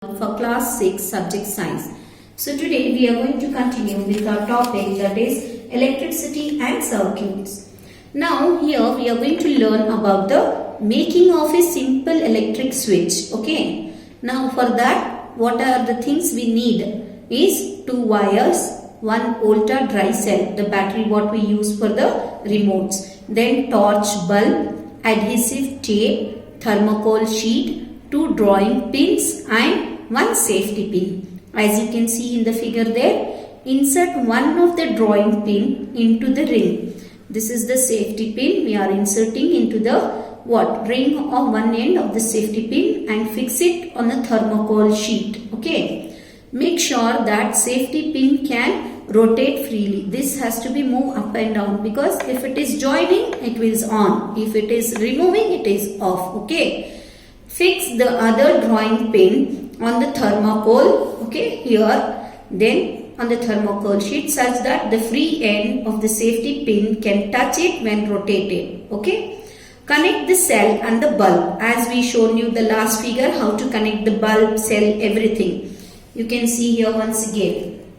for class 6 subject science. So today we are going to continue with our topic, that is electricity and circuits. Now here we are going to learn about the making of a simple electric switch. Okay. Now for that, what are the things we need is 2 wires, 1 volta dry cell, the battery what we use for the remotes, then torch bulb, adhesive tape, thermocol sheet, 2 drawing pins and 1 safety pin. As you can see in the figure there, insert one of the drawing pin into the ring. This is the safety pin we are inserting into the ring of one end of the safety pin and fix it on the thermocol sheet. Okay. Make sure that safety pin can rotate freely. This has to be moved up and down, because if it is joining, it is on. If it is removing, it is off. Okay. Fix the other drawing pin on the thermocol. Okay. Here. Then on the thermocol sheet such that the free end of the safety pin can touch it when rotated. Okay. Connect the cell and the bulb, as we shown you the last figure, how to connect the bulb, cell, everything. You can see here once again.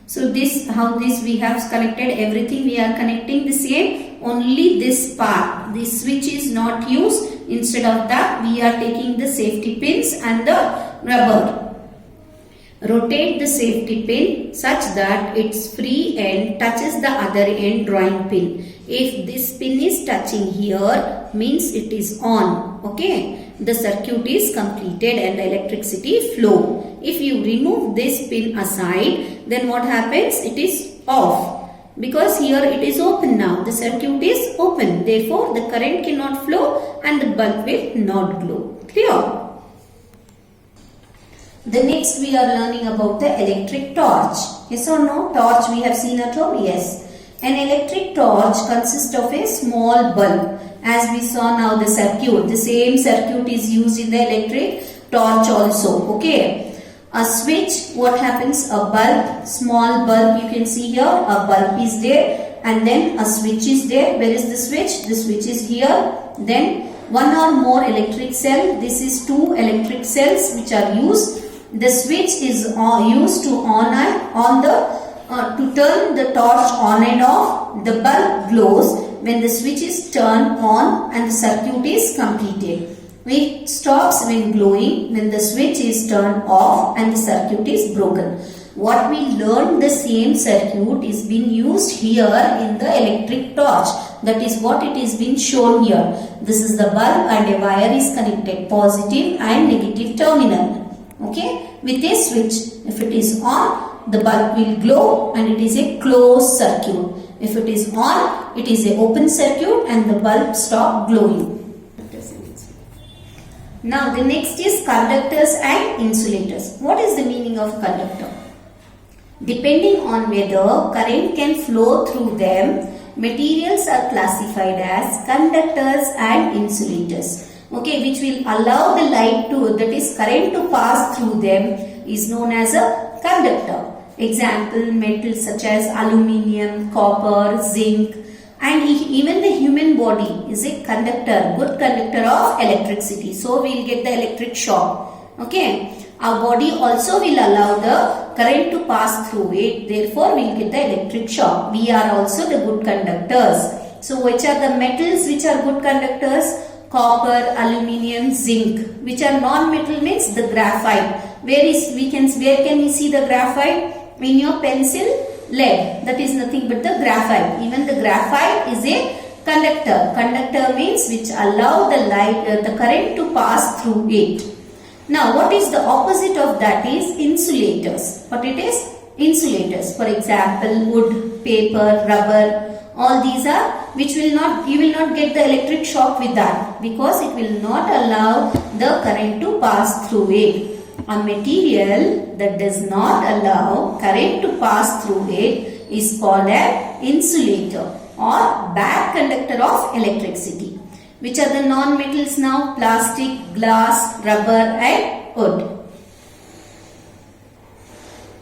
So how we have connected everything. We are connecting the same, only this part. This switch is not used. Instead of that, we are taking the safety pins and the rubber. Rotate the safety pin such that its free end touches the other end drawing pin. If this pin is touching here, means it is on. Okay. The circuit is completed and the electricity flow. If you remove this pin aside, then what happens? It is off. Because here it is open now. The circuit is open. Therefore, the current cannot flow and the bulb will not glow. Clear? The next we are learning about the electric torch. Yes or no? Torch we have seen at home? Yes. An electric torch consists of a small bulb. As we saw now the circuit. The same circuit is used in the electric torch also. Okay. A switch, what happens? A bulb, small bulb, you can see here. A bulb is there and then a switch is there. Where is the switch? The switch is here. Then one or more electric cell. This is 2 electric cells which are used. The switch is used to to turn the torch on and off. The bulb glows when the switch is turned on and the circuit is completed. It stops when glowing when the switch is turned off and the circuit is broken. What we learned, the same circuit is being used here in the electric torch. That is what it is being shown here. This is the bulb and a wire is connected, positive and negative terminal. Okay, with a switch. If it is on, the bulb will glow and it is a closed circuit. If it is on, it is a open circuit and the bulb stop glowing. Now the next is conductors and insulators. What is the meaning of conductor? Depending on whether current can flow through them, materials are classified as conductors and insulators. Okay, which will allow the light to, that is current to pass through them, is known as a conductor. Example, metals such as aluminium, copper, zinc, and even the human body is a conductor, good conductor of electricity. So we will get the electric shock. Okay, our body also will allow the current to pass through it. Therefore, we will get the electric shock. We are also the good conductors. So which are the metals which are good conductors? Copper, aluminium, zinc. Which are non-metal means the graphite. Where can we see the graphite? In your pencil, lead. That is nothing but the graphite. Even the graphite is a conductor. Conductor means which allow the light, the current to pass through it. Now, what is the opposite of that is insulators. What it is? Insulators. For example, wood, paper, rubber. All these are which you will not get the electric shock with that, because it will not allow the current to pass through it. A material that does not allow current to pass through it is called an insulator or bad conductor of electricity. Which are the non-metals now? Plastic, glass, rubber and wood.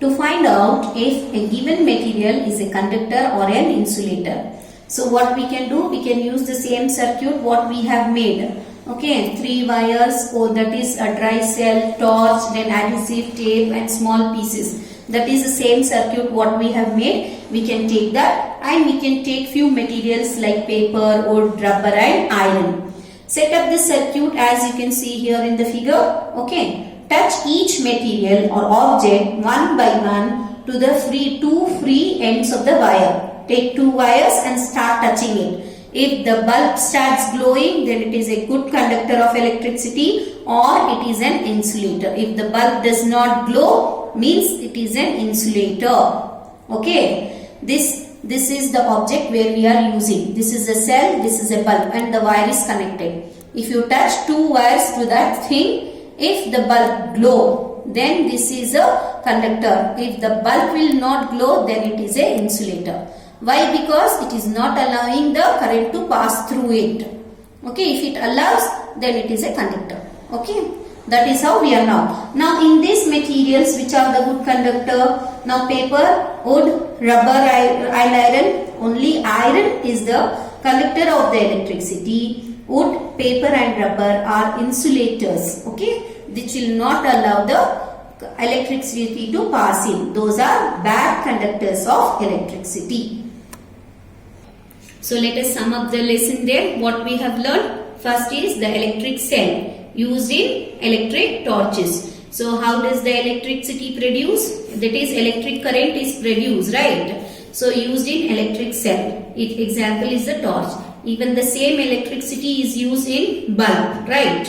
To find out if a given material is a conductor or an insulator. So what we can do? We can use the same circuit what we have made. Okay, 3 wires, or that is a dry cell, torch, then adhesive tape and small pieces. That is the same circuit what we have made. We can take that, and we can take few materials like paper, wood, rubber and iron. Set up the circuit as you can see here in the figure. Okay, touch each material or object one by one to the two free ends of the wire. Take 2 wires and start touching it. If the bulb starts glowing, then it is a good conductor of electricity, or it is an insulator. If the bulb does not glow, means it is an insulator. Okay, this is the object where we are using. This is a cell, this is a bulb, and the wire is connected. If you touch 2 wires to that thing, if the bulb glow, then this is a conductor. If the bulb will not glow, then it is a insulator. Why? Because it is not allowing the current to pass through it. Okay, if it allows, then it is a conductor. Okay, that is how we are now. Now in these materials, which are the good conductor? Now paper, wood, rubber and iron. Only iron is the conductor of the electricity. Wood, paper and rubber are insulators. Okay, which will not allow the electricity to pass in. Those are bad conductors of electricity. So let us sum up the lesson there. What we have learned? First is the electric cell used in electric torches. So how does the electricity produce? That is, electric current is produced, right? So used in electric cell. Example is the torch. Even the same electricity is used in bulb, right?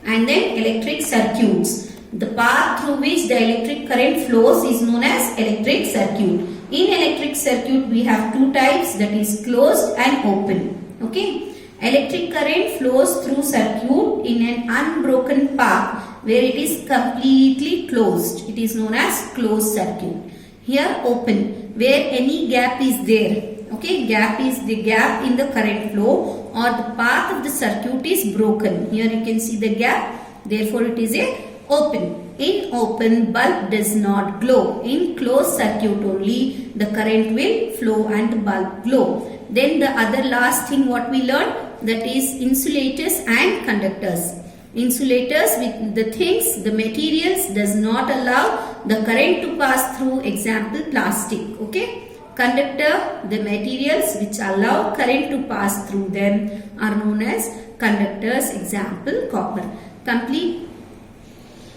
And then electric circuits. The path through which the electric current flows is known as electric circuit. In electric circuit, we have 2 types, that is closed and open. Okay. Electric current flows through circuit in an unbroken path where it is completely closed. It is known as closed circuit. Here open, where any gap is there. Okay, gap is the gap in the current flow, or the path of the circuit is broken. Here you can see the gap, therefore it is a open. In open, bulb does not glow. In closed circuit only, the current will flow and bulb glow. Then the other last thing what we learned, that is insulators and conductors. Insulators with the things, the materials does not allow the current to pass through. Example, plastic. Okay. Conductor, the materials which allow current to pass through them are known as conductors. Example, copper. Complete.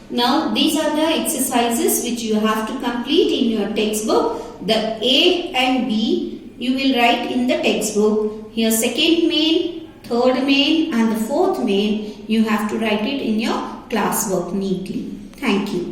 Now these are the exercises which you have to complete in your textbook. The A and B you will write in the textbook. Here second main, third main and the fourth main you have to write it in your classwork neatly. Thank you.